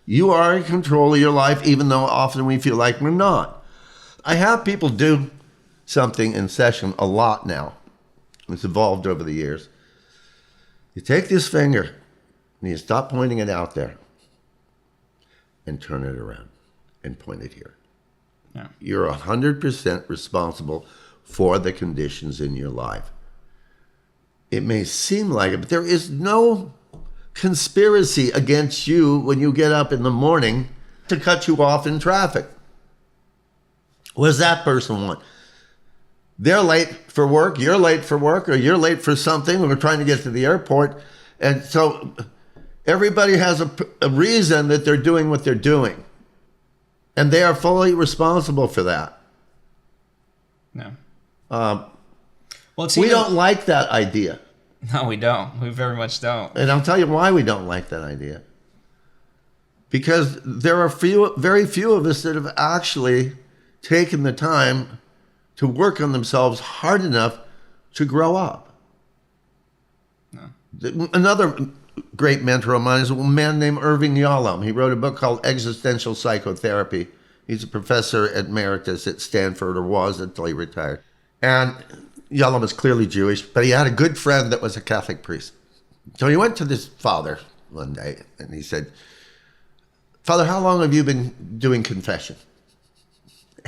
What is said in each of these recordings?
You are in control of your life, even though often we feel like we're not. I have people do something in session a lot now. It's evolved over the years. You take this finger and you stop pointing it out there and turn it around and point it here. Yeah. You're 100% responsible for the conditions in your life. It may seem like it, but there is no conspiracy against you when you get up in the morning to cut you off in traffic. What does that person want? They're late for work, you're late for work, or you're late for something, and we're trying to get to the airport. And so everybody has a reason that they're doing what they're doing. And they are fully responsible for that. No. We don't like that idea. No, we don't. We very much don't. And I'll tell you why we don't like that idea. Because there are very few of us that have actually taken the time to work on themselves hard enough to grow up. No. Another great mentor of mine is a man named Irving Yalom. He wrote a book called Existential Psychotherapy. He's a professor emeritus at Stanford, or was until he retired. And Yalom is clearly Jewish, but he had a good friend that was a Catholic priest. So he went to this father one day and he said, "Father, how long have you been doing confession?"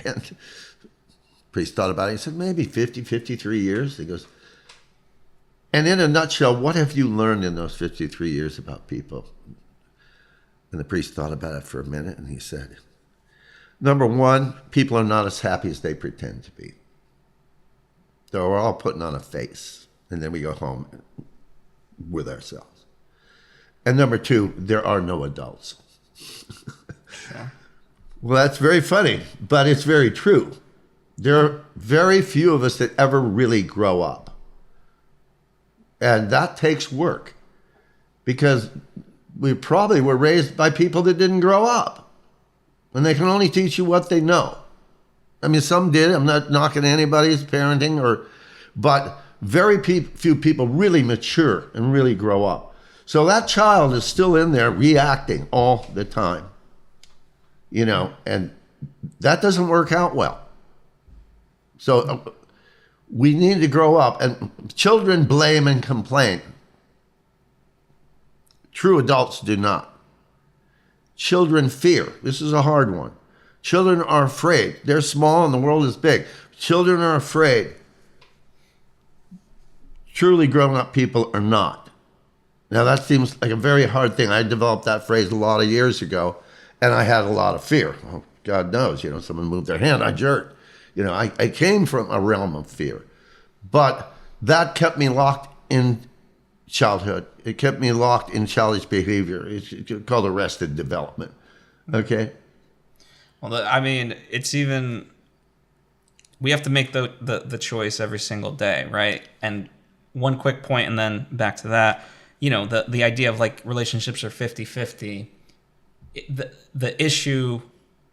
And the priest thought about it. He said, "Maybe 50, 53 years. He goes, "And in a nutshell, what have you learned in those 53 years about people?" And the priest thought about it for a minute and he said, "Number one, people are not as happy as they pretend to be. So we're all putting on a face, and then we go home with ourselves. And number two, there are no adults." Yeah. Well, that's very funny, but it's very true. There are very few of us that ever really grow up. And that takes work, because we probably were raised by people that didn't grow up, and they can only teach you what they know. I mean, some did. I'm not knocking anybody's parenting, but very few people really mature and really grow up. So that child is still in there reacting all the time, and that doesn't work out well. So we need to grow up. And children blame and complain. True adults do not. Children fear. This is a hard one. Children are afraid. They're small and the world is big. Children are afraid. Truly grown-up people are not. Now that seems like a very hard thing. I developed that phrase a lot of years ago, and I had a lot of fear. Oh, God knows, someone moved their hand, I jerked. I came from a realm of fear. But that kept me locked in childhood. It kept me locked in childish behavior. It's called arrested development. Okay? Well, it's even, we have to make the choice every single day, right? And one quick point, and then back to that, the idea of like relationships are 50-50. The issue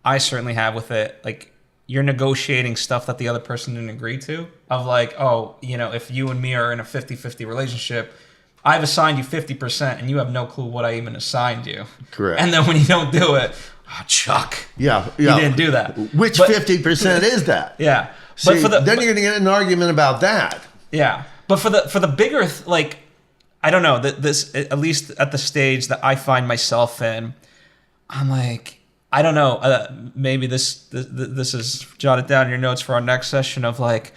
I certainly have with it, like, you're negotiating stuff that the other person didn't agree to, of like, oh, if you and me are in a 50-50 relationship, I've assigned you 50% and you have no clue what I even assigned you. Correct. And then when you don't do it, oh, Chuck. Yeah. You didn't do that. Which 50% is that? Yeah. See, then you're going to get an argument about that. Yeah. But for the bigger, I don't know, this, at least at the stage that I find myself in, I'm like, I don't know, maybe this is jotted down in your notes for our next session of like,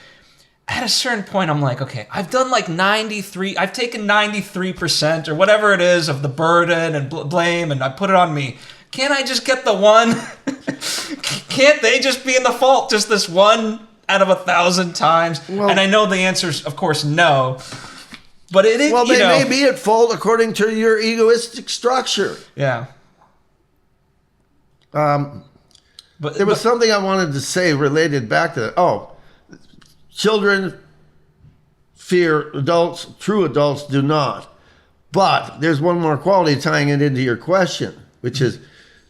at a certain point, I'm like, okay, I've done like I've taken 93% or whatever it is of the burden and blame, and I put it on me. Can't I just get the one? Can't they just be in the fault just this one out of 1,000 times? Well, and I know the answer is, of course, no. But it is, well, they may be at fault according to your egoistic structure. Yeah. But there was something I wanted to say related back to that. Oh, children fear, true adults do not. But there's one more quality tying it into your question, which is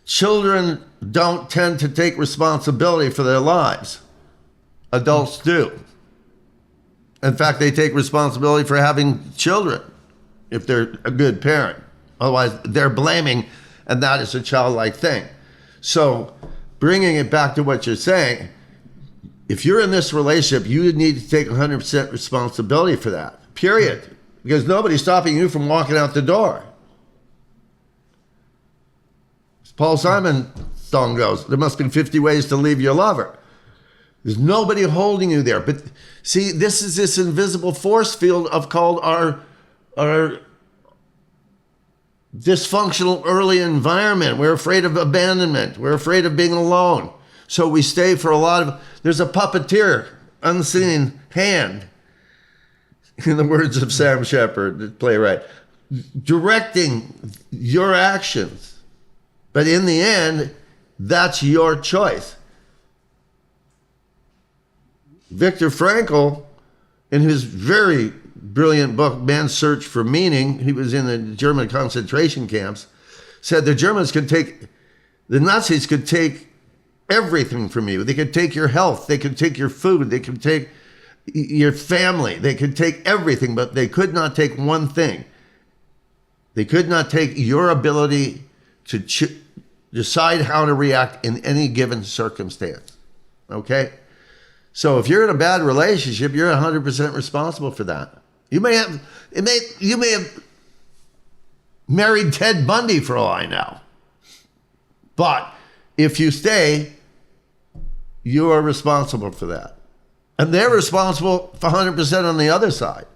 children don't tend to take responsibility for their lives. Adults do. In fact, they take responsibility for having children if they're a good parent. Otherwise, they're blaming and that is a childlike thing. So bringing it back to what you're saying, if you're in this relationship, you need to take 100% responsibility for that, period. Because nobody's stopping you from walking out the door. As Paul Simon song goes, there must be 50 ways to leave your lover. There's nobody holding you there. But see, this is this invisible force field called our dysfunctional early environment. We're afraid of abandonment. We're afraid of being alone. So we stay for a lot of, there's a puppeteer, unseen hand, in the words of Sam Shepard, the playwright, directing your actions. But in the end, that's your choice. Viktor Frankl, in his very brilliant book, Man's Search for Meaning, he was in the German concentration camps, said the Nazis could take everything from you. They could take your health, they could take your food, they could take your family, they could take everything, but they could not take one thing. They could not take your ability to decide how to react in any given circumstance. Okay? So if you're in a bad relationship, you're 100% responsible for that. You may have married Ted Bundy for all I know. But if you stay, you are responsible for that. And they're responsible for 100% on the other side.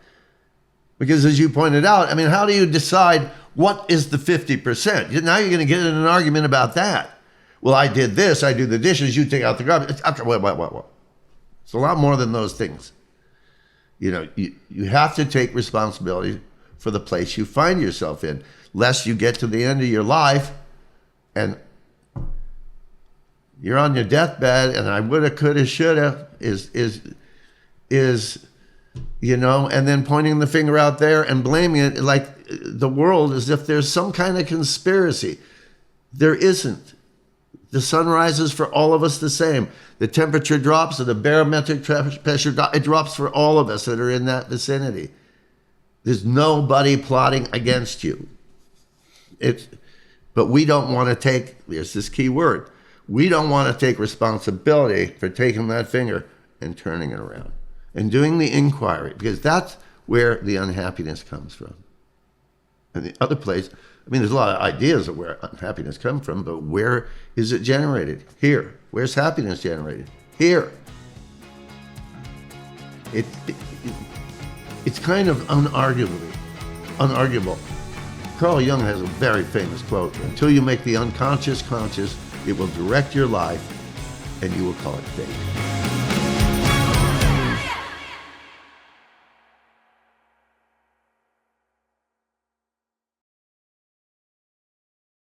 Because as you pointed out, I mean, how do you decide what is the 50%? Now you're going to get in an argument about that. Well, I did this, I do the dishes, you take out the garbage. Okay, what? It's a lot more than those things. You know, you have to take responsibility for the place you find yourself in, lest you get to the end of your life and you're on your deathbed and I woulda, coulda, shoulda is you know, and then pointing the finger out there and blaming it like the world as if there's some kind of conspiracy. There isn't. The sun rises for all of us the same. The temperature drops and the barometric pressure drops. It drops for all of us that are in that vicinity. There's nobody plotting against you. But we don't want to take, there's this key word, we don't want to take responsibility for taking that finger and turning it around and doing the inquiry, because that's where the unhappiness comes from. And the other place, I mean, there's a lot of ideas of where unhappiness comes from, but where is it generated? Here. Where's happiness generated? Here. It's kind of unarguable. Carl Jung has a very famous quote, "Until you make the unconscious conscious, it will direct your life, and you will call it fate."